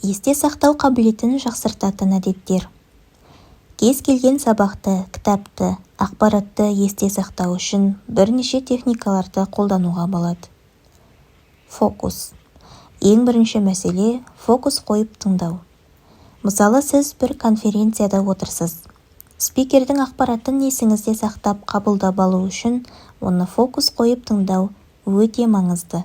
Есте сақтау қабілетін жақсартатын әдеттер. Кез келген сабақты, кітапты, ақпаратты есте сақтау үшін бірнеше техникаларды қолдануға болады. Фокус. Ең бірінші мәселе – фокус қойып тыңдау. Мысалы, сіз бір конференцияда отырсыз. Спикердің ақпаратын есіңізде сақтап қабылдап алу үшін оны фокус қойып тыңдау өте маңызды.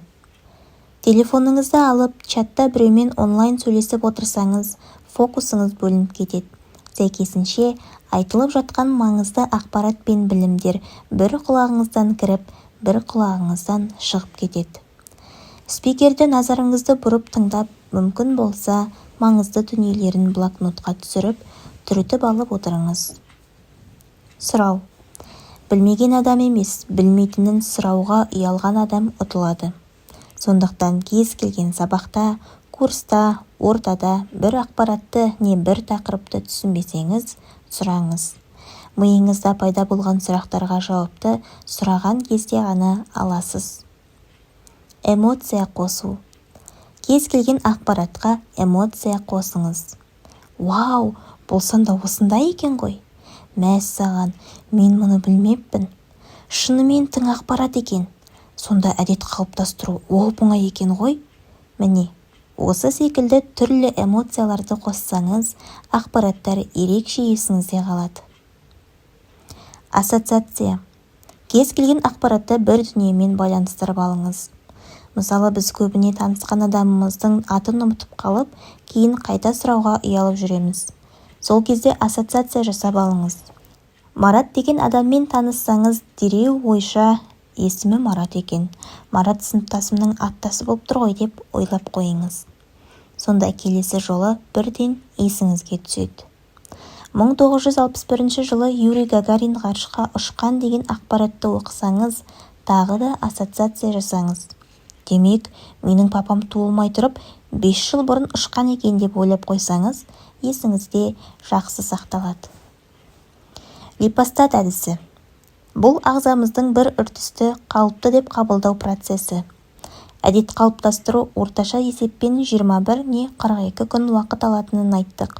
Телефоныңызды алып, чатта біреумен онлайн сөйлесіп отырсаңыз, фокусыңыз бөлініп кетеді. Сәйкесінше, айтылып жатқан маңызды ақпарат пен білімдер бір құлағыңыздан кіріп, бір құлағыңыздан шығып кетеді. Спикерді назарыңызды бұрып тыңдап, мүмкін болса, маңызды дүниелерін блокнотқа түсіріп, түртіп алып отырыңыз. Сұрау. Білмеген адам емес, білмейтінін сұрауға ұялған адам ұтылады. Сондықтан кез келген сабақта, курста, ортада бір ақпаратты не бір тақырыпты түсінбесеңіз, сұраңыз. Миыңызда пайда болған сұрақтарға жауапты сұраған кезде ғана аласыз. Эмоция қосу. Кез келген ақпаратқа эмоция қосыңыз. Вау, бұл сонда осындай екен ғой. Мәссаған, мен мұны білмеппін. Шынымен тың ақпарат екен. Сонда әдет қалыптастыру оп-оңай екен ғой. Міне, осы секілді түрлі эмоцияларды қоссаңыз, ақпараттар ерекше есіңізде қалады. Ассоциация. Кез келген ақпаратты бір дүниемен байланыстырып алыңыз. Мысалы, біз көбіне танысқан адамымыздың атын ұмытып қалып, кейін қайта сұрауға ұялып жүреміз. Сол кезде ассоциация жасап алыңыз. Марат деген адаммен таныссаңыз, дереу ойша есімі Марат екен. Марат сыныптасымның аттасы болып тұр ғой деп ойлап қойыңыз. Сонда келесі жолы бірден есіңізге түседі. 1961 жылы Юрий Гагарин ғарышқа ұшқан деген ақпаратты оқысаңыз, тағы да ассоциация жасаңыз. Демек, менің папам туылмай тұрып, 5 жыл бұрын ұшқан екен деп ойлап қойсаңыз, есіңізде жақсы сақталады. Липостат әдісі. Бұл ағзамыздың бір үрдісті қалыпты деп қабылдау процесі. Әдет қалыптастыру орташа есеппен 21 не 42 күн уақыт алатынын айттық.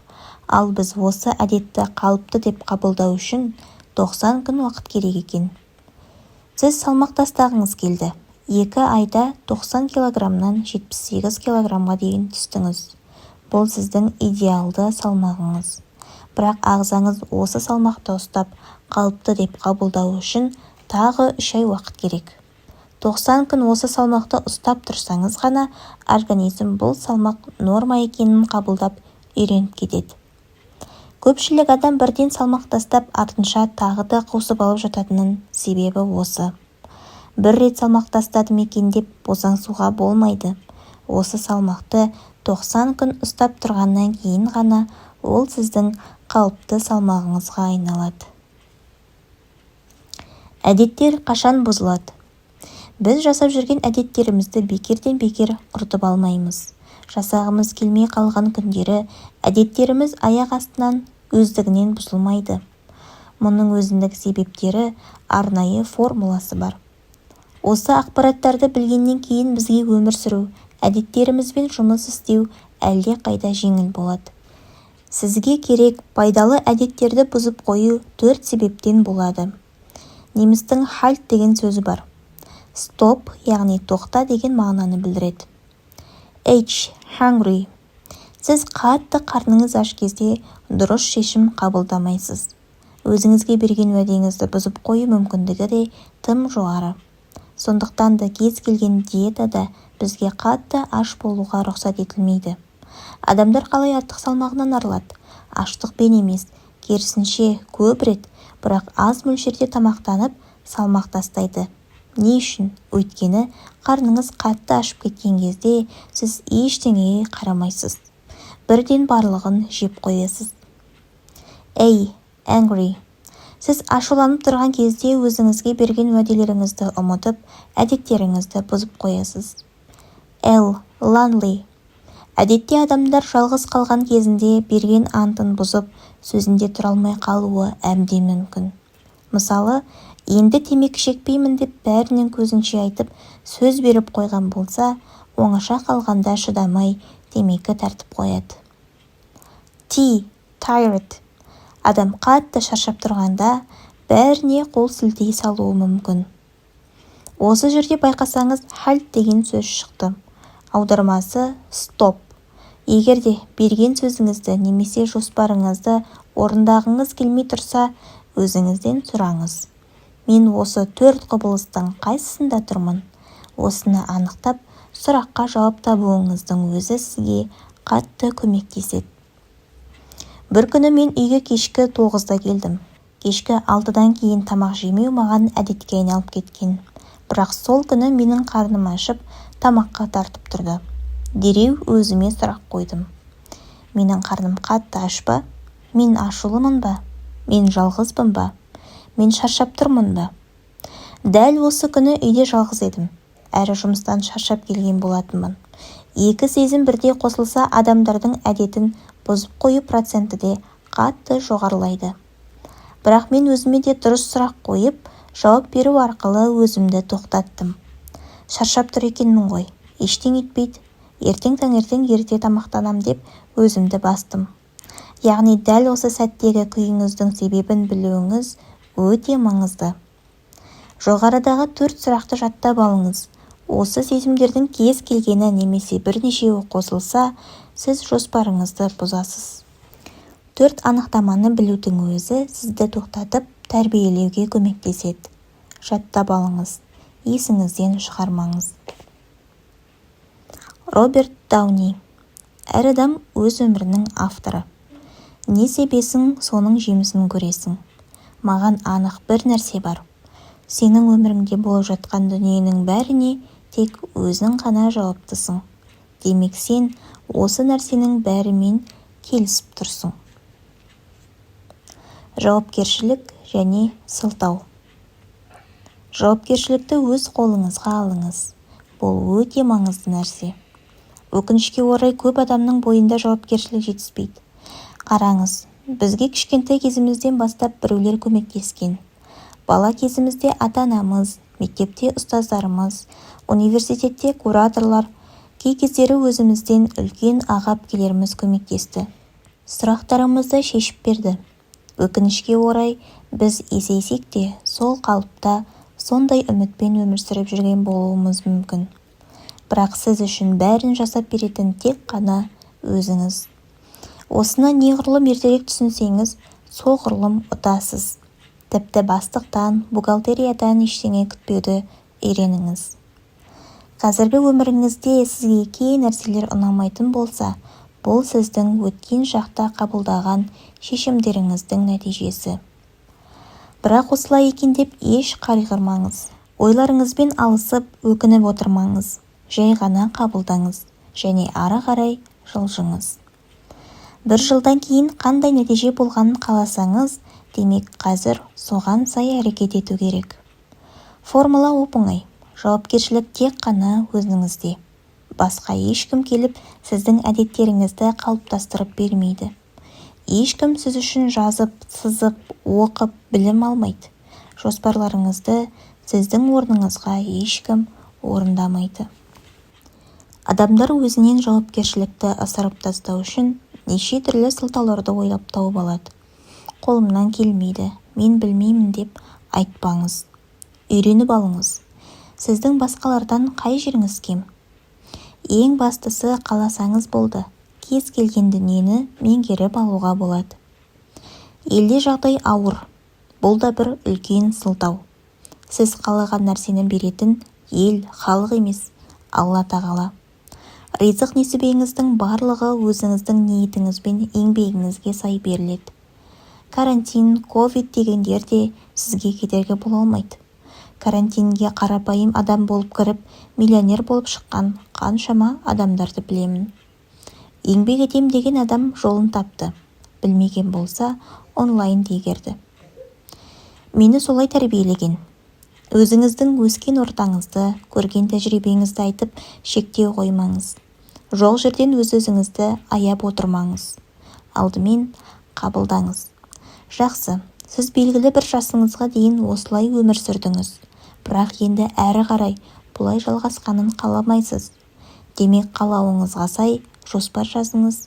Ал біз осы әдетті қалыпты деп қабылдау үшін 90 күн уақыт керек екен. Сіз салмақ тастағыңыз келді. 2 айда 90 килограммнан 78 килограммға дейін түстіңіз. Бұл сіздің идеалды салмағыңыз. Бірақ ағзаңыз осы салмақты ұстап, қалыпты деп қабылдау үшін тағы 3 ай уақыт керек. 90 күн осы салмақты ұстап тұрсаңыз ғана, организм бұл салмақ норма екенін қабылдап үйреніп кетеді. Көпшілік адам бірден салмақ тастап, артынша тағы да қосып алып жататынын себебі осы. Бір рет салмақ тастадым екен деп босаңсуға болмайды. Осы салмақты 90 күн ұстап тұрғаннан кейін ғана ол сіздің қалыпты салмағыңызға айналады. Әдеттер қашан бұзылады? Біз жасап жүрген әдеттерімізді бекерден бекер құртып алмаймыз. Жасағымыз келмей қалған күндері әдеттеріміз аяқ астынан өздігінен бұзылмайды. Мұның өзіндік себептері, арнайы формуласы бар. Осы ақпараттарды білгеннен кейін бізге өмір сүру, әдеттерімізбен жұмыс істеу әлде қайда жеңіл болады. Сізге керек пайдалы әдеттерді бұзып қою 4 себептен болады. Немістің halt деген сөзі бар. Stop, яғни тоқта деген мағынаны білдіреді. H, hungry. Сіз қатты қарныңыз аш кезде дұрыс шешім қабылдамайсыз. Өзіңізге берген уәдеңізді бұзып қою мүмкіндігі де тым жоғары. Сондықтан да кез келген диетада бізге қатты аш болуға рұқсат етілмейді. Адамдар қалай артық салмағынан арылады? Аштықпен емес, керісінше көп рет, бірақ аз мөлшерде тамақтанып, салмақ тастайды. Не үшін? Өйткені қарныңыз қатты ашып кеткен кезде сіз ештеңеге қарамайсыз. Бірден барлығын жеп қоясыз. A, angry. Сіз ашуланып тұрған кезде өзіңізге берген уәделеріңізді ұмытып, әдеттеріңізді бұзып қоясыз. L, lonely. Әдетте адамдар жалғыз қалған кезінде берген антын бұзып, сөзінде тұра алмай қалуы әбден мүмкін. Мысалы, енді темекі шекпеймін деп бәрінен көзінше айтып, сөз беріп қойған болса, оңаша қалғанда шыдамай темекі тартып қояды. Tired. Адам қатты шаршап тұрғанда бәріне қол сілтей салуы мүмкін. Осы жерде байқасаңыз halt деген сөз шықты. Аудармасы stop. Егер де берген сөзіңізді немесе жоспарыңызды орындағыңыз келмей тұрса, өзіңізден сұраңыз. Мен осы 4 құбылыстың қайсысында тұрмын? Осыны анықтап, сұраққа жауап табуыңыздың өзі сізге қатты көмектеседі. Бір күні мен үйге кешкі 9-да келдім. Кешкі 6-дан кейін тамақ жемеу маған әдетке айналып кеткен. Бірақ сол күні менің қарным ашып, тамаққа тартып тұрды. Дереу өзіме сұрақ қойдым. Менің қарным қатты аш па? Мен ашулымын ба? Мен жалғызбын ба? Мен шаршап тұрмын ба? Дәл осы күні үйде жалғыз едім. Әрі жұмыстан шаршап келген болатынмын. Екі сезім бірде қосылса, адамдардың әдетін бұзып қою проценті де қатты жоғарылайды. Бірақ мен өзіме де дұрыс сұрақ қойып, жауап беру арқылы өзімді тоқтаттым. Шаршап тұр екенмін ғой, ештеңе етпейді. Ертең таңертең ерте тамақтанам деп өзімді бастым. Яғни дәл осы сәттегі күйіңіздің себебін білуіңіз өте маңызды. Жоғарыдағы 4 сұрақты жаттап алыңыз. Осы сезімдердің кез келгені немесе бірнешеуі қосылса, сіз жоспарыңызды бұзасыз. 4 анықтаманы білудің өзі сізді тоқтатып, тәрбиелеуге көмектеседі. Жаттап алыңыз, есіңізден шығармаңыз. Роберт Дауни. Әр адам өз өмірінің авторы. Не себесің, соның жемісін көресің. Маған анық бір нәрсе бар. Сенің өміріңде болып жатқан дүниенің бәріне тек өзің ғана жауаптысың. Демек сен осы нәрсенің бәрімен келісіп тұрсың. Жауапкершілік және сылтау. Жауапкершілікті өз қолыңызға алыңыз. Бұл өте маңызды нәрсе. Өкінішке орай көп адамның бойында жауапкершілік жетіспейді. Қараңыз, бізге кішкентай кезімізден бастап біреулер көмектескен. Бала кезімізде ата-анамыз, мектепте ұстаздарымыз, университетте кураторлар, кей кездері өзімізден үлкен аға-әпкелеріміз көмектесті. Сұрақтарымызды шешіп берді. Өкінішке орай, біз есейсек те сол қалыпта, сондай үмітпен өмір сүріп жүрген болуымыз мүмкін. Бірақ сіз үшін бәрін жасап беретін тек қана өзіңіз. Осыны неғұрлым ертерек түсінсеңіз, соғұрлым ұтасыз. Тіпті бастықтан, бухгалтериядан ештеңе күтпеуді үйреніңіз. Қазіргі өміріңізде сізге кей нәрселер ұнамайтын болса, бұл сіздің өткен шақта қабылдаған шешімдеріңіздің нәтижесі. Бірақ осылай екен деп еш қайғырмаңыз. Ойларыңызбен алысып, өкініп отырмаңыз. Жай ғана қабылдаңыз және ары қарай жылжыңыз. 1 жылдан кейін қандай нәтиже болғанын қаласаңыз, демек қазір соған сай әрекет ету керек. Формула оп-оңай. Жауапкершілік тек қана өзіңізде. Басқа ешкім келіп, сіздің әдеттеріңізді қалыптастырып бермейді. Ешкім сіз үшін жазып, сызып, оқып, білім алмайды. Жоспарларыңызды сіздің орныңызға ешкім орындамайды. Адамдар өзінен жауапкершілікті асырып тастау үшін неше түрлі сылтауларды ойлап тауып алады. Қолымнан келмейді, мен білмеймін деп айтпаңыз. Үйреніп алыңыз. Сіздің басқалардан қай жеріңіз кем? Ең бастысы қаласаңыз болды. Кез келген дүниені меңгеріп алуға болады. Елде жағдай ауыр. Бұл да бір үлкен сылтау. Сіз қалаған нәрсені беретін ел, халық емес, Алла тағала. Ризық несібеңіздің барлығы өзіңіздің ниетіңіз бен еңбегіңізге сай беріледі. Карантин, ковид дегендер де сізге кедергі бола алмайды. Карантинге қарапайым адам болып кіріп, миллионер болып шыққан қаншама адамдарды білемін. Еңбек етем деген адам жолын тапты. Білмеген болса, онлайн дегерді. Мені солай тәрбиелеген. Өзіңіздің өскен ортаңызды, көрген тәжірибеңізді айтып, шектеу қоймаңыз. Жол жерден өз-өзіңізді аяп отырмаңыз. Алдымен қабылдаңыз. Жақсы, сіз белгілі бір жасыңызға дейін осылай өмір сүрдіңіз. Бірақ енді әрі қарай бұлай жалғасқанын қаламайсыз. Демек қалауыңызға сай жоспар жазыңыз.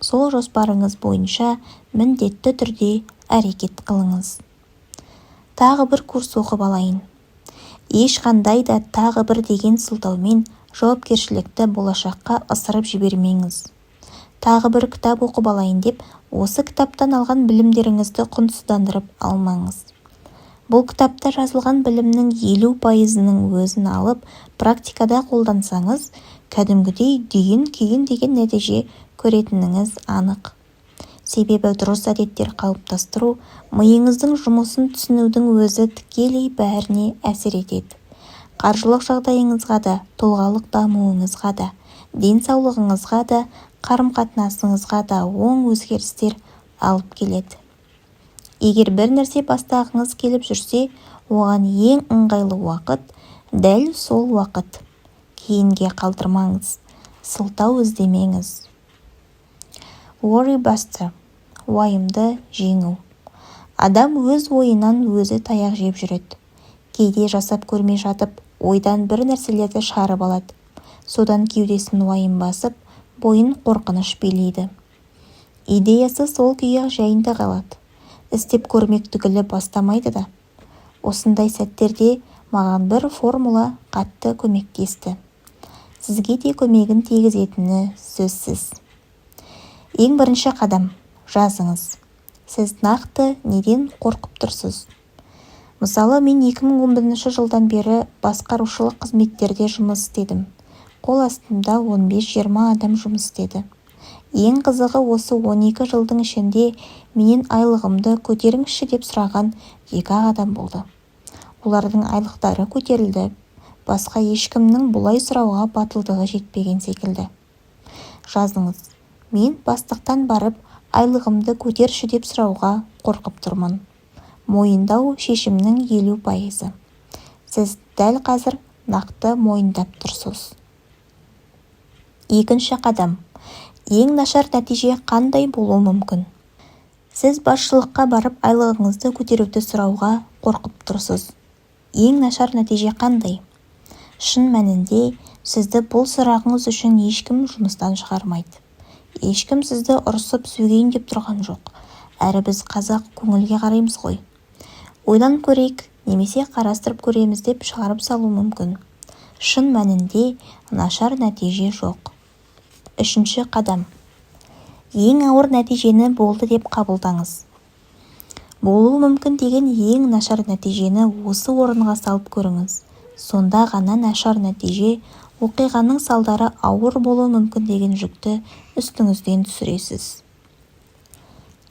Сол жоспарыңыз бойынша міндетті түрде әрекет қылыңыз. Тағы бір курс оқып алайын. Ешқандай да тағы бір деген сылтаумен жауапкершілікті болашаққа ысырып жібермеңіз. Тағы бір кітап оқып алайын деп, осы кітаптан алған білімдеріңізді құнсыздандырып алмаңыз. Бұл кітапта жазылған білімнің 50%-ның өзін алып, практикада қолдансаңыз, кәдімгідей дүйін деген нәтиже көретініңіз анық. Себебі дұрыс әдеттер қалыптастыру, миыңыздың жұмысын түсінудің өзі тікелей бәріне әсер етеді. Қаржылық жағдайыңызға да, тұлғалық дамуыңызға да, денсаулығыңызға да, қарым-қатынасыңызға да оң өзгерістер алып келеді. Егер бір нәрсе бастағыңыз келіп жүрсе, оған ең ыңғайлы уақыт дәл сол уақыт. Кейінге қалдырмаңыз, сылтау іздемеңіз. Worry buster, уайымды жеңу. Адам өз ойынан өзі таяқ жеп жүреді. Кейде жасап көрмей жатып, ойдан бір нәрселерді шығарып алады. Содан кеудесін уайым басып, бойын қорқыныш билейді. Идеясы сол күйі жайында қалады. Істеп көрмек түгілі бастамайды да. Осындай сәттерде маған бір формула қатты көмектесті. Сізге де көмегін тигізетіні сөзсіз. Ең бірінші қадам – жазыңыз. Сіз нақты неден қорқып тұрсыз? Мысалы, мен 2011 жылдан бері басқарушылық қызметтерде жұмыс істедім. Қол астымда 15-20 адам жұмыс істеді. Ең қызығы, осы 12 жылдың ішінде менен айлығымды көтеріңізші деп сұраған 2 адам болды. Олардың айлықтары көтерілді. Басқа ешкімнің бұлай сұрауға батылдығы жетпеген секілді. Жазыңыз. Мен бастықтан барып, айлығымды көтерші деп сұрауға қорқып тұрмын. Мойындау шешімнің 50%. Сіз дәл қазір нақты мойындап тұрсыз. Екінші қадам. Ең нашар нәтиже қандай болуы мүмкін? Сіз басшылыққа барып айлығыңызды көтеруді сұрауға қорқып тұрсыз. Ең нашар нәтиже қандай? Шын мәнінде, сізді бұл сұрағыңыз үшін ешкім жұмыстан шығармайды. Ешкім сізді ұрысып сөйлейін деп тұрған жоқ. Әрі біз қазақ көңілге қараймыз ғой. Ойлан көрейік, немесе қарастырып көреміз деп шығарып салу мүмкін. Шын мәнінде нашар нәтиже жоқ. Үшінші қадам. Ең ауыр нәтижені болды деп қабылдаңыз. Болуы мүмкін деген ең нашар нәтижені осы орынға салып көріңіз. Сонда ғана нашар нәтиже, оқиғаның салдары ауыр болуы мүмкін деген жүкті үстіңізден түсіресіз.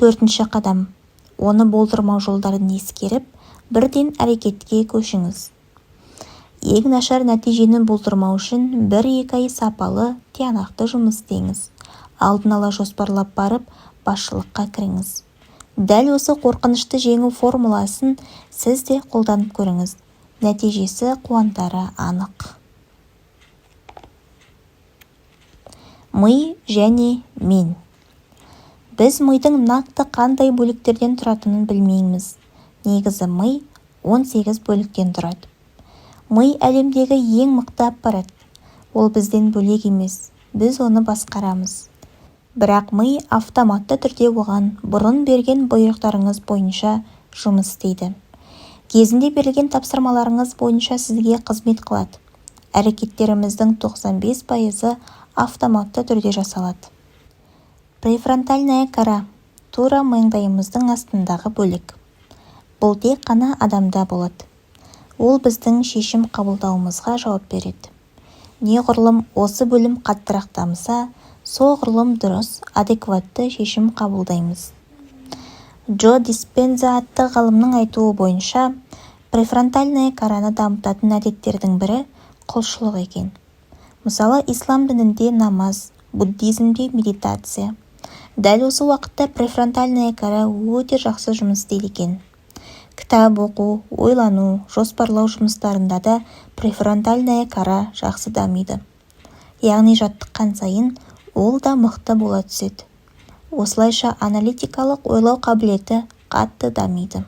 Төртінші қадам. Оны болдырмау жолдарын ескеріп, бірден әрекетке көшіңіз. Ең нашар нәтижені болдырмау үшін 1-2 ай сапалы, тиянақты жұмыс істеңіз. Алдын ала жоспарлап барып, басшылыққа кіріңіз. Дәл осы қорқынышты жеңу формуласын сіз де қолданып көріңіз. Нәтижесі қуантары анық. Ми және мен. Біз мидың нақты қандай бөліктерден тұратынын білмейміз. Негізі ми 18 бөліктен тұрады. Ми әлемдегі ең мықты аппарат. Ол бізден бөлек емес, біз оны басқарамыз. Бірақ ми автоматты түрде оған бұрын берген бұйрықтарыңыз бойынша жұмыс істейді. Кезінде берілген тапсырмаларыңыз бойынша сізге қызмет қылады. Әрекеттеріміздің 95% автоматты түрде жасалады. Префронтальная кора, тура маңдайымыздың астындағы бөлік. Бұл тек қана адамда болады. Ол біздің шешім қабылдауымызға жауап береді. Неғұрлым осы бөлім қаттырақ дамыса, соғұрлым дұрыс, адекватты шешім қабылдаймыз. Джо Диспенза атты ғалымның айтуы бойынша, префронтальная кораны дамытатын әдеттердің бірі құлшылық екен. Мысалы, ислам дінінде намаз, буддизмде медитация. Дәл осы уақытта префронтальная кора өте жақсы жұмыс істейді екен. Кітап оқу, ойлану, жоспарлау жұмыстарында да префронтальная кора жақсы дамиды. Яғни жаттыққан сайын ол да мықты бола түседі. Осылайша аналитикалық ойлау қабілеті қатты дамиды.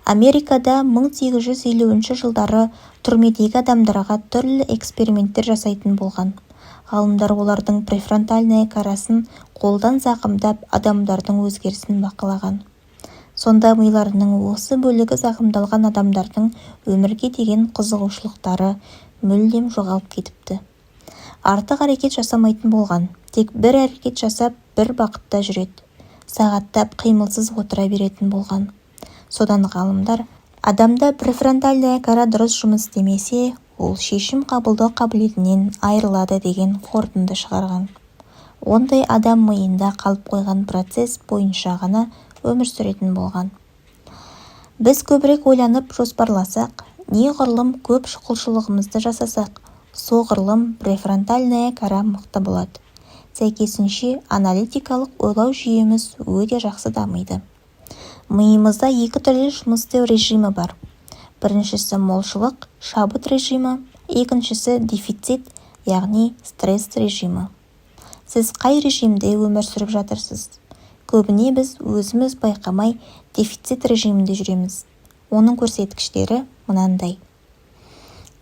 Америкада 1850 жылдары түрмедегі адамдарға түрлі эксперименттер жасайтын болған. ғалымдар олардың префронтальная карасын қолдан зақымдап адамдардың өзгерісін бақылаған. Сонда миларының осы бөлігі зақымдалған адамдардың өмірге деген қызығушылықтары мүлдем жоғалып кетіпті. Артық әрекет жасамайтын болған, тек бір әрекет жасап, бір бағытта жүреді. Сағаттап қимылсыз отыра беретін болған. Содан ғалымдар, адамда префронтальная кара дұрыс жұмыс істемесе, ол шешім қабылдау қабілетінен айырылады деген қорытынды шығарған. Ондай адам миында қалып қойған процесс бойынша ғана өмір сүретін болған. Біз көбірек ойланып жоспарласақ, неғұрлым көп құлшылығымызды жасасақ, соғұрлым префронтальная кара мықты болады. Сәйкесінше аналитикалық ойлау жүйеміз өте жақсы дамиды. Миымызда екі түрлі жұмыс істеу режимі бар. Біріншісі молшылық, шабыт режимі, екіншісі дефицит, яғни стресс режимі. Сіз қай режимде өмір сүріп жатырсыз? Көбіне біз өзіміз байқамай дефицит режимінде жүреміз. Оның көрсеткіштері мынандай.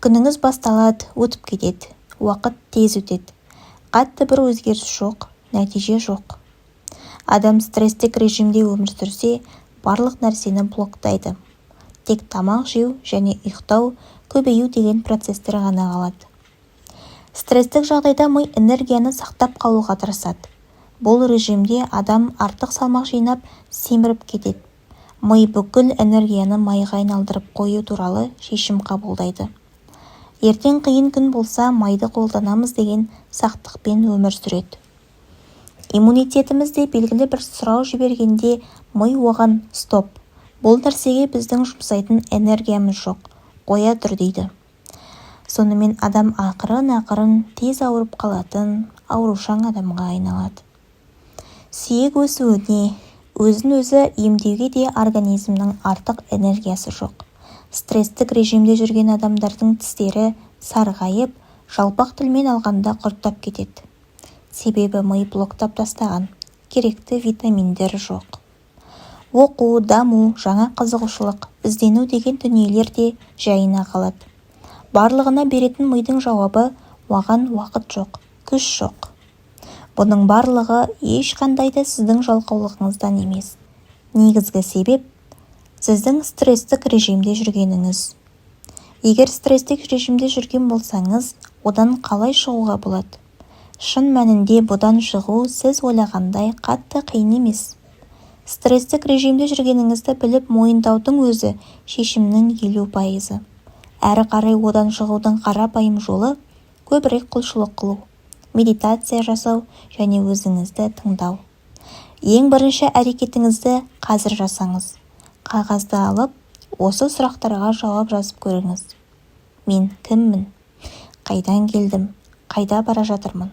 Күніңіз басталады, өтіп кетеді, уақыт тез өтеді. Қатты бір өзгеріс жоқ, нәтиже жоқ. Адам стресстік режимде өмір сүрсе, барлық нәрсені блоктайды. Тек тамақ жеу және ұйықтау, көбею деген процестер ғана қалады. Стресстік жағдайда ми энергияны сақтап қалуға тырысады. Бұл режимде адам артық салмақ жинап, семіріп кетеді. Ми бүкіл энергияны майға айналдырып қою туралы шешім қабылдайды. Ертең қиын күн болса, майды қолданамыз деген сақтықпен өмір сүреді. Иммунитетімізде белгілі бір сұрау жібергенде, ми оған стоп. Бұл нәрсеге біздің жұмсайтын энергиямыз жоқ, қоя тұр дейді. Сонымен адам ақырын тез ауырып қалатын аурушаң адамға айналады. Сүйек өсуіне, өзін-өзі емдеуге де организмнің артық энергиясы жоқ. Стресстік режимде жүрген адамдардың тістері сарғайып, жалпақ тілмен алғанда құрттап кетеді. Себебі ми блоктап тастаған, керекті витаминдер жоқ. Оқу, даму, жаңа қызығушылық, іздену деген дүниелер де жайына қалады. Барлығына беретін мидың жауабы, оған уақыт жоқ, күш жоқ. Бұның барлығы ешқандай да сіздің жалқаулығыңыздан емес. Негізгі себеп сіздің стресстік режимде жүргеніңіз. Егер стресстік режимде жүрген болсаңыз, одан қалай шығуға болады? Шын мәнінде бұдан шығу сіз ойлағандай қатты қиын емес. Стресстік режимде жүргеніңізді біліп мойындаудың өзі шешімнің 50%. Әрі қарай одан шығудың қарапайым жолы көбірек құлшылық қылу, медитация жасау және өзіңізді тыңдау. Ең бірінші әрекетіңізді қазір жасаңыз. Қағазды алып, осы сұрақтарға жауап жазып көріңіз. Мен кіммін? Қайдан келдім? Қайда бара жатырмын?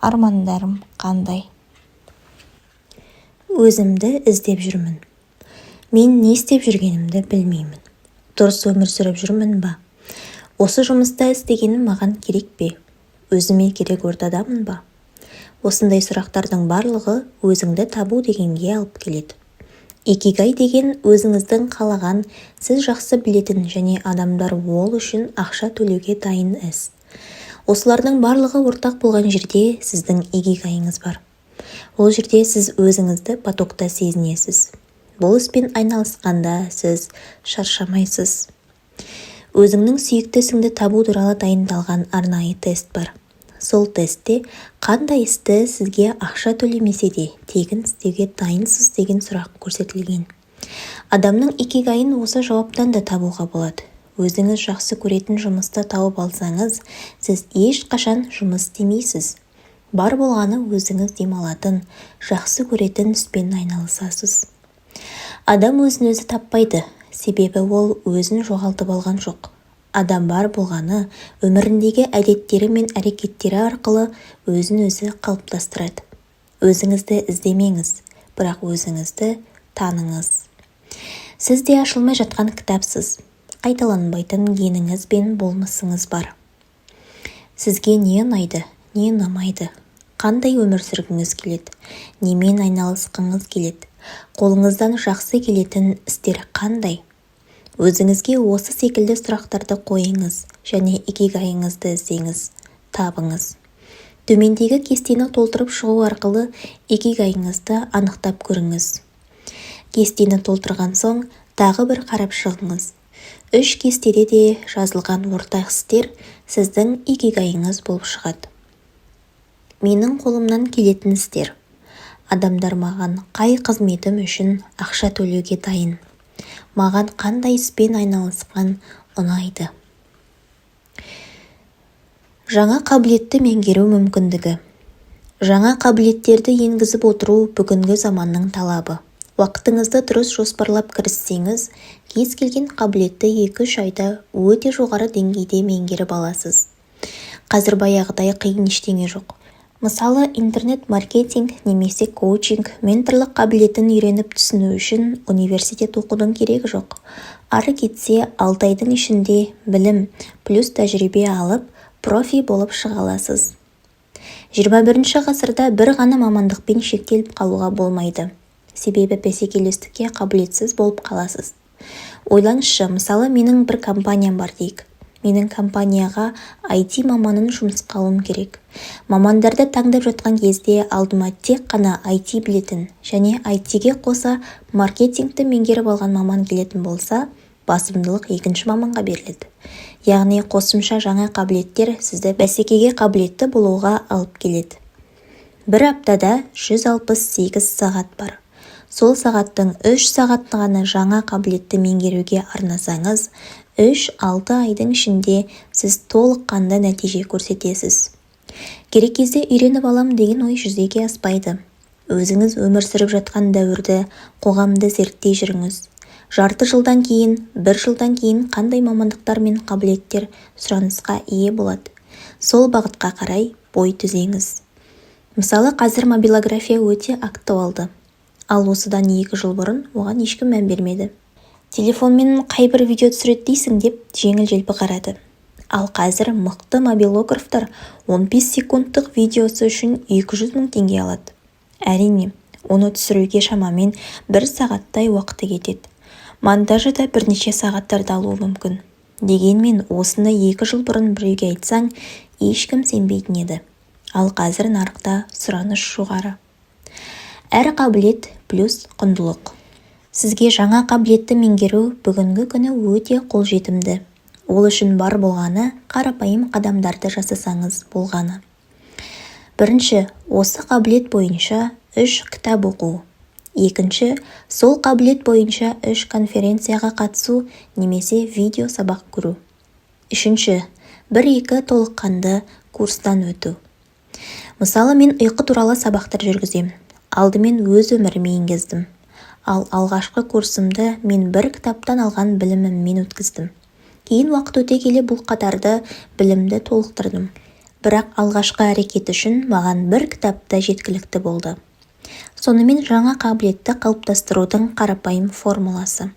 Армандарым қандай? Өзімді іздеп жүрмін. Мен не істеп жүргенімді білмеймін. Дұрыс өмір сүріп жүрмін ба? Осы жұмыста істегенім маған керек пе? Өзіме керек ортадамын ба? Осындай сұрақтардың барлығы өзіңді табу дегенге алып келеді. Икигай деген өзіңіздің қалаған, сіз жақсы білетін және адамдар ол үшін ақша төлеуге дайын іс. Осылардың барлығы ортақ болған жерде сіздің икигайыңыз бар. Ол жерде сіз өзіңізді потокта сезінесіз. Бұл іспен айналысқанда сіз шаршамайсыз. Өзіңнің сүйікті ісіңді табу туралы дайындалған арнайы тест бар. Сол тестте қандай істі сізге ақша төлемесе де тегін істеуге дайынсыз деген сұрақ көрсетілген. Адамның икигайын осы жауаптан да табуға болады. Өзіңіз жақсы көретін жұмысты тауып алсаңыз, сіз ешқашан жұмыс істемейсіз. Бар болғаны өзіңіз демалатын, жақсы көретін іспен айналысасыз. Адам өзін-өзі таппайды, себебі ол өзін жоғалтып алған жоқ. Адам бар болғаны өміріндегі әдеттері мен әрекеттері арқылы өзін-өзі қалыптастырады. Өзіңізді іздемеңіз, бірақ өзіңізді таныңыз. Сіз де ашылмай жатқан кітапсыз, қайталанбайтын геніңіз бен болмысыңыз бар. Сізге не ұнайды, не ұнамайды, қандай өмір сүргіңіз келеді, немен айналысқыңыз келеді, қолыңыздан жақсы келетін істер қандай? Өзіңізге осы секілді сұрақтарды қойыңыз және икигайыңызды іздеңіз, табыңыз. Төмендегі кестені толтырып шығу арқылы икигайыңызды анықтап көріңіз. Кестені толтырған соң тағы бір қарап шығыңыз. 3 кестеде де жазылған ортақ істер сіздің икигайыңыз болып шығады. Менің қолымнан келетін істер. Адамдар маған қай қызметім үшін ақша төлеуге дайын. Маған қандай іспен айналысқан ұнайды. Жаңа қабілетті меңгеру мүмкіндігі. Жаңа қабілеттерді енгізіп отыру бүгінгі заманның талабы. Уақытыңызды дұрыс жоспарлап кіріссеңіз, кез келген қабілетті 2-3 айда өте жоғары деңгейде меңгеріп аласыз. Қазір баяғыдай қиын ештеңе жоқ. Мысалы, интернет-маркетинг немесе коучинг, менторлық қабілетін үйреніп түсіну үшін университет оқудың керегі жоқ. Ары кетсе, 6 айдың ішінде білім плюс тәжірибе алып, профи болып шыға аласыз. 21 ғасырда бір ғана мамандықпен шектеліп қалуға болмайды. Себебі бәсекелестікке қабілетсіз болып қаласыз. Ойлаңызшы, мысалы, менің бір компаниям бар дейік. Менің компанияға IT маманын жұмысқа алуым керек. Мамандарды таңдап жатқан кезде алдыма тек қана IT білетін және IT-ге қоса маркетингті меңгеріп алған маман келетін болса, басымдылық екінші маманға беріледі. Яғни қосымша жаңа қабілеттер сізді бәсекеге қабілетті болуға алып келеді. Бір аптада 168 сағат бар. Сол сағаттың 3 сағатын ғана жаңа қабілетті меңгеруге арнасаңыз, 3-6 айдың ішінде сіз толыққанды нәтиже көрсетесіз. Керек кезде үйреніп алам деген ой жүзеге аспайды. Өзіңіз өмір сүріп жатқан дәуірді, қоғамды зерттей жүріңіз. Жарты жылдан кейін, 1 жылдан кейін қандай мамандықтар мен қабілеттер сұранысқа ие болады. Сол бағытқа қарай бой түзеңіз. Мысалы, қазір мобилография өте актуалды. Ал осыдан 2 жыл бұрын оған ешкім мән бермеді. Телефонмен қай бір видео түсіреді дейсің деп жеңіл-желпі қарады. Ал қазір мықты мобилографтар 15 секундтық видеосы үшін 200 мың теңге алады. Әрине, оны түсіруге шамамен 1 сағаттай уақыты кетеді. Монтажы да бірнеше сағаттарды алуы мүмкін. Дегенмен осыны 2 жыл бұрын біреуге айтсаң, ешкім сенбейтін еді. Ал қазір нарықта сұраныс жоғары. Әр қабілет плюс құндылық. Сізге жаңа қабілетті меңгеру бүгінгі күні өте қолжетімді. Ол үшін бар болғаны қарапайым қадамдарды жасасаңыз болғаны. Бірінші, осы қабілет бойынша 3 кітап оқу. Екінші, сол қабілет бойынша 3 конференцияға қатысу немесе видео сабақ көру. Үшінші, 1-2 толыққанды курстан өту. Мысалы, мен ұйқы туралы сабақтар жүргіземін. Алдымен өз өміріме енгіздім. Ал алғашқы курсымды мен бір кітаптан алған біліміммен өткіздім. Кейін уақыт өте келе бұл қатарды білімді толықтырдым. Бірақ алғашқы әрекет үшін маған бір кітапта жеткілікті болды. Сонымен жаңа қабілетті қалыптастырудың қарапайым формуласы.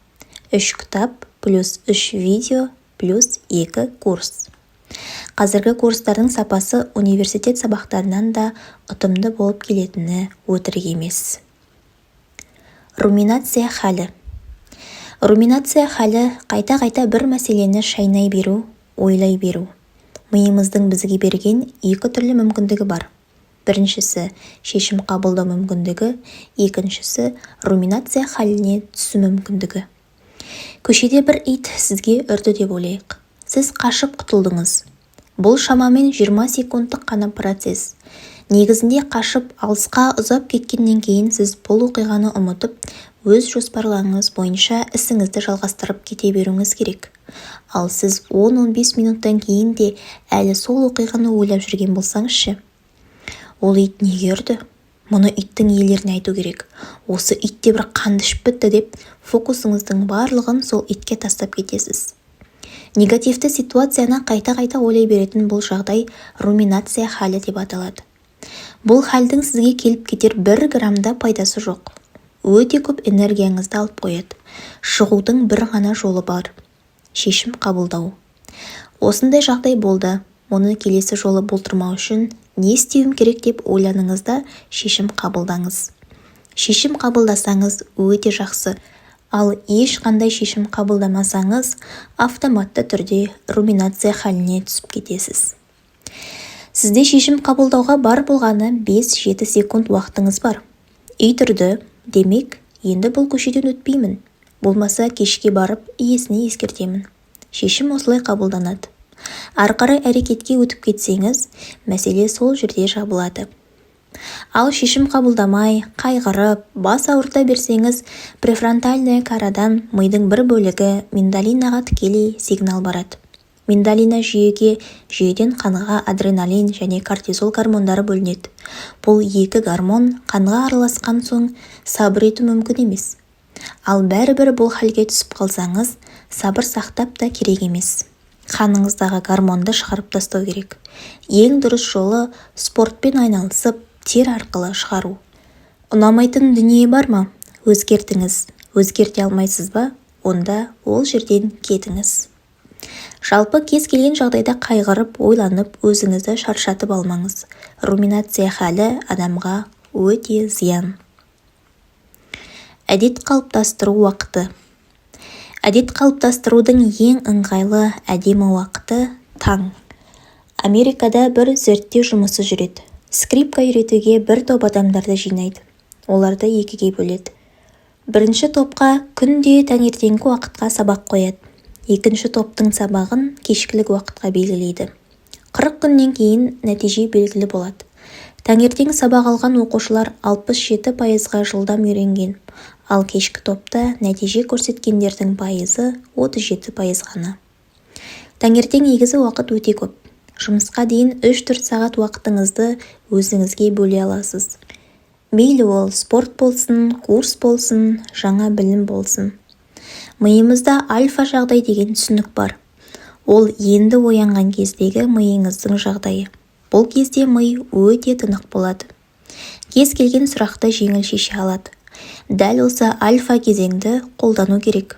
3 кітап плюс 3 видео плюс 2 курс. Қазіргі курстардың сапасы университет сабақтарынан да ұтымды болып келетіні өтірік емес. Руминация халі. Руминация халі қайта-қайта бір мәселені шайнай беру, ойлай беру. Миымыздың бізге берген 2 түрлі мүмкіндігі бар. Біріншісі шешім қабылдау мүмкіндігі, екіншісі руминация халіне түсу мүмкіндігі. Көшеде бір ит сізге үрді деп ойлайық. Сіз қашып құтылдыңыз. Бұл шамамен 20 секундтық қана процесс. Негізінде қашып алысқа ұзап кеткеннен кейін сіз бұл оқиғаны ұмытып, өз жоспарларыңыз бойынша ісіңізді жалғастырып кете беруіңіз керек. Ал сіз 10-15 минуттан кейін де әлі сол оқиғаны ойлап жүрген болсаңызшы. Ол ит неге үрді? Мұны иттің иелеріне айту керек. Осы итте бір қанды ішіп бітті деп фокусыңыздың барлығын сол итке тастап кетесіз. Негативті ситуацияны қайта-қайта ойлай беретін бұл жағдай руминация халі деп аталады. Бұл халдің сізге келіп кетер 1 грамда пайдасы жоқ. Өте көп энергияңызды алып қояды. Шығудың бір ғана жолы бар. Шешім қабылдау. Осындай жағдай болды. Оны келесі жолы болдырмау үшін не істеуім керек деп ойланыңыз да шешім қабылдаңыз. Шешім қабылдасаңыз өте жақсы. Ал ешқандай шешім қабылдамасаңыз, автоматты түрде руминация халіне түсіп кетесіз. Сізде шешім қабылдауға бар болғаны 5-7 секунд уақытыңыз бар. Үй тұрды, демек, енді бұл көшеден өтпеймін. Болмаса кешке барып иесіне ескертемін. Шешім осылай қабылданады. Ары қарай әрекетке өтіп кетсеңіз, мәселе сол жерде жабылады. Ал шешім қабылдамай, қайғырып, бас ауырта берсеңіз, префронтальная корадан мидың бір бөлігі миндалинаға тікелей сигнал барады. Миндалина жүйеден қанға адреналин және кортизол гормондары бөлінеді. Бұл екі гормон қанға араласқан соң сабыр ету мүмкін емес. Ал бәрібір бұл халге түсіп қалсаңыз, сабыр сақтап та керек емес. Қаныңыздағы гормонды шығарып тастау керек. Ең дұрыс жолы спортпен айналысып, тер арқылы шығару. Ұнамайтын дүние бар ма? Өзгертіңіз. Өзгерте алмайсыз ба? Онда ол жерден кетіңіз. Жалпы кез келген жағдайда қайғырып, ойланып, өзіңізді шаршатып алмаңыз. Руминация халі адамға өте зиян. Әдет қалыптастыру уақыты. Әдет қалыптастырудың ең ыңғайлы әдемі уақыты таң. Америкада бір зерттеу жұмысы жүреді. Скрипка үйретуге бір топ адамдарды жинайды. Оларды екіге бөледі. Бірінші топқа күнде таңертеңгі уақытқа сабақ қояды. Екінші топтың сабағын кешкілік уақытқа белгілейді. 40 күннен кейін нәтиже белгілі болады. Таңертең сабақ алған оқушылар 67%-ға жылдам үйренген, ал кешкі топта нәтиже көрсеткендердің пайызы 37% ғана. Таңертең негізі уақыт өте көп. Жұмысқа дейін 3-4 сағат уақытыңызды өзіңізге бөле аласыз. Мейлі ол спорт болсын, курс болсын, жаңа білім болсын. Миымызда альфа жағдай деген түсінік бар. Ол енді оянған кездегі миыңыздың жағдайы. Бұл кезде ми өте тынық болады. Кез келген сұрақты жеңіл шеше алады. Дәл осы альфа кезеңді қолдану керек.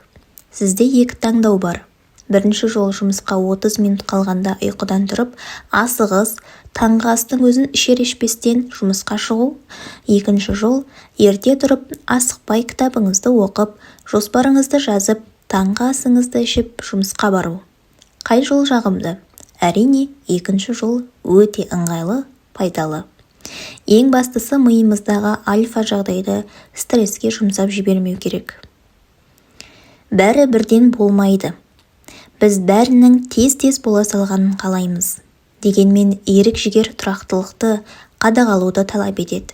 Сізде екі таңдау бар. Бірінші жол жұмысқа 30 минут қалғанда ұйқыдан тұрып, асығыс, таңғы астың өзін ішер-ішпестен жұмысқа шығу. Екінші жол ерте тұрып, асықпай кітабыңызды оқып, жоспарыңызды жазып, таңғы асыңызды ішіп жұмысқа бару. Қай жол жағымды? Әрине, екінші жол өте ыңғайлы, пайдалы. Ең бастысы миымыздағы альфа жағдайды стресске жұмсап жібермеу керек. Бәрі бірден болмайды. Біз бәрінің тез-тез бола салғанын қалаймыз. Дегенмен ерік-жігер тұрақтылықты қадағалауды талап етеді.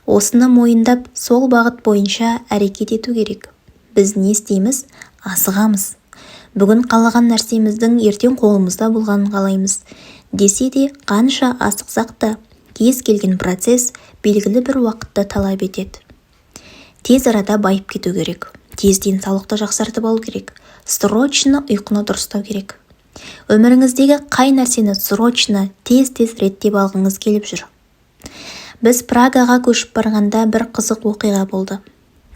Осыны мойындап, сол бағыт бойынша әрекет ету керек. Біз не істейміз? Асығамыз. Бүгін қалаған нәрсеміздің ертең қолымызда болғанын қалаймыз. Десе де, қанша асықсақ та, кез келген процесс белгілі бір уақытты талап етеді. Тез арада байып кету керек. Тез денсаулықты жақсартып алу керек. Срочно ұйқыны дұрыстау керек. Өміріңіздегі қай нәрсені срочно тез-тез реттеп алғыңыз келіп жүр? Біз Прагаға көшіп барғанда бір қызық оқиға болды.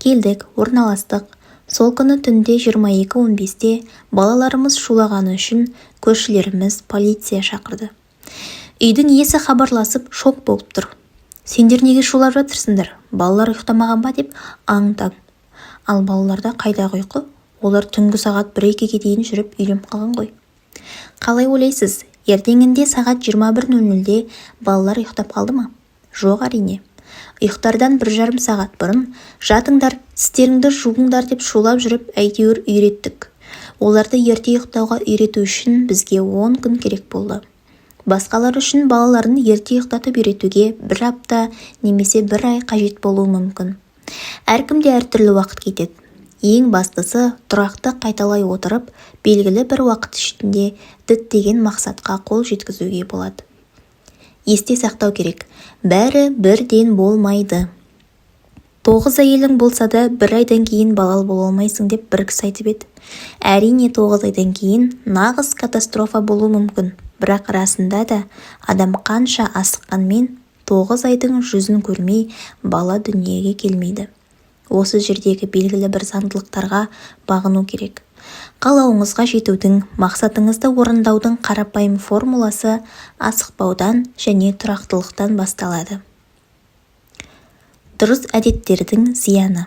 Келдік, орналастық. Сол күні түнде 22:15-те балаларымыз шулағаны үшін көршілеріміз полиция шақырды. Үйдің иесі хабарласып шок болып тұр. Сендер неге шулап жатырсыңдар? Балалар ұйықтамаған ба деп аң-таң. Ал балаларда қайдағы ұйқы? Олар түнгі сағат 1-2-ге дейін жүріп үйреніп қалған ғой. Қалай ойлайсыз? Ертеңінде сағат 21:00-де балалар ұйықтап қалды ма? Жоқ, әрине. Ұйықтардан 1,5 сағат бұрын жатыңдар, тістеріңді жуыңдар деп шулап жүріп әйтеуір үйреттік. Оларды ерте ұйықтауға үйрету үшін бізге 10 күн керек болды. Басқалар үшін балаларын ерте ұйықтатып үйретуге 1 апта немесе 1 ай қажет болуы мүмкін. Әркімде әртүрлі уақыт кетеді. Ең бастысы тұрақты қайталай отырып, белгілі бір уақыт ішінде діттеген мақсатқа қол жеткізуге болады. Есте сақтау керек, бәрі бірден болмайды. 9 әйелің болса да 1 айдан кейін балалы бола алмайсың деп бір кісі айтып еді. Әрине 9 айдан кейін нағыз катастрофа болуы мүмкін. Бірақ расында да адам қанша асыққанмен 9 айдың жүзін көрмей бала дүниеге келмейді. Осы жердегі белгілі бір заңдылықтарға бағыну керек. Қалауыңызға жетудің, мақсатыңызды орындаудың қарапайым формуласы асықпаудан және тұрақтылықтан басталады. Дұрыс әдеттердің зияны.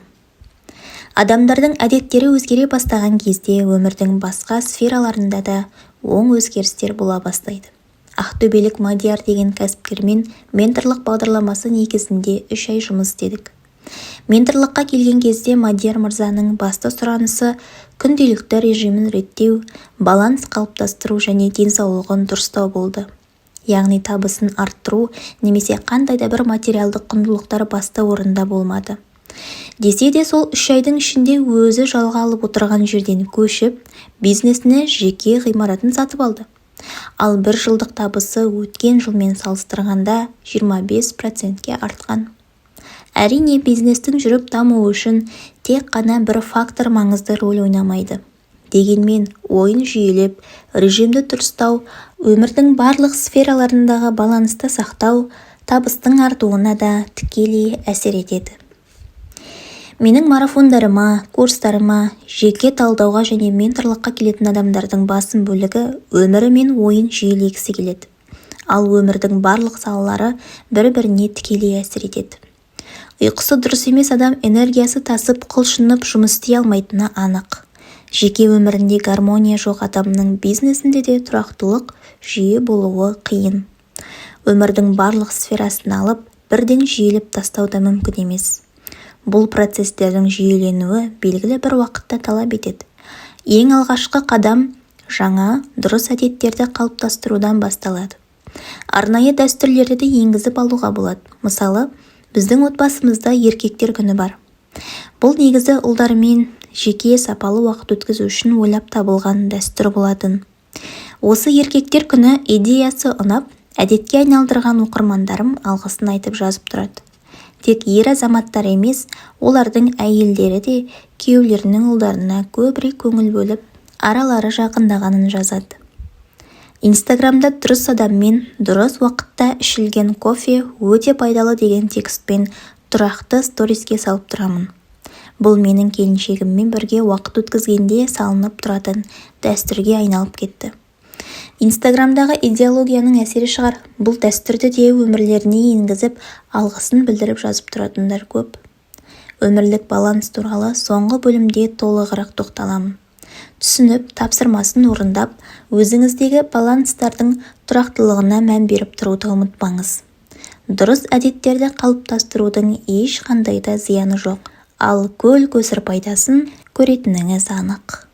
Адамдардың әдеттері өзгере бастаған кезде өмірдің басқа сфераларында да оң өзгерістер бола бастайды. Ақтөбелік Мадияр деген кәсіпкермен менторлық бағдарламасы негізінде 3 ай жұмыс істедік. Менторлыққа келген кезде Мадияр мырзаның басты сұранысы күнделікті режимін реттеу, баланс қалыптастыру және денсаулығын дұрыстау болды. Яғни табысын арттыру немесе қандай да бір материалдық құндылықтар басты орында болмады. Десе де сол 3 айдың ішінде өзі жалға алып отырған жерден көшіп, бизнесіне жеке ғимаратын сатып алды. Ал 1 жылдық табысы өткен жылмен салыстырғанда 25%-ке артқан. Әрине, бизнестің жүріп дамуы үшін тек қана бір фактор маңызды рөл ойнамайды. Дегенмен, ойын жүйелеп, режимді дұрыстау, өмірдің барлық сфераларындағы балансты сақтау табыстың артуына да тікелей әсер етеді. Менің марафондарыма, курстарыма, жеке талдауға және менторлыққа келетін адамдардың басым бөлігі өмірі мен ойын жүйелегісі келеді. Ал өмірдің барлық салалары бір-біріне тікелей әсер етеді. Ұйқысы дұрыс емес адам энергиясы тасып, құлшынып жұмыс істей алмайтыны анық. Жеке өмірінде гармония жоқ адамның бизнесінде де тұрақтылық жүйе болуы қиын. Өмірдің барлық сферасын алып, бірден жүйелеп тастау да мүмкін емес. Бұл процестердің жүйеленуі белгілі бір уақытта талап етеді. Ең алғашқы қадам жаңа, дұрыс әдеттерді қалыптастырудан басталады. Арнайы дәстүрлерді де енгізіп алуға болады. Мысалы, біздің отбасымызда еркектер күні бар. Бұл негізі ұлдармен жеке сапалы уақыт өткізу үшін ойлап табылған дәстүр болатын. Осы еркектер күні идеясы ұнап, әдетке айналдырған оқырмандарым алғысын айтып жазып тұрады. Тек ер азаматтар емес, олардың әйелдері де күйеулерінің ұлдарына көбірек көңіл бөліп, аралары жақындағанын жазады. Инстаграмда дұрыс адаммен дұрыс уақытта ішілген кофе өте пайдалы деген текстпен тұрақты сториске салып тұрамын. Бұл менің келіншегіммен бірге уақыт өткізгенде салынып тұратын дәстүрге айналып кетті. Инстаграмдағы идеологияның әсері шығар, бұл дәстүрді де өмірлеріне енгізіп, алғысын білдіріп жазып тұратындар көп. Өмірлік баланс туралы соңғы бөлімде толығырақ тоқталамын. Түсініп, тапсырмасын орындап, өзіңіздегі баланстардың тұрақтылығына мән беріп тұруды ұмытпаңыз. Дұрыс әдеттерді қалыптастырудың ешқандай да зияны жоқ, ал көл көсір пайдасын көретініңіз анық.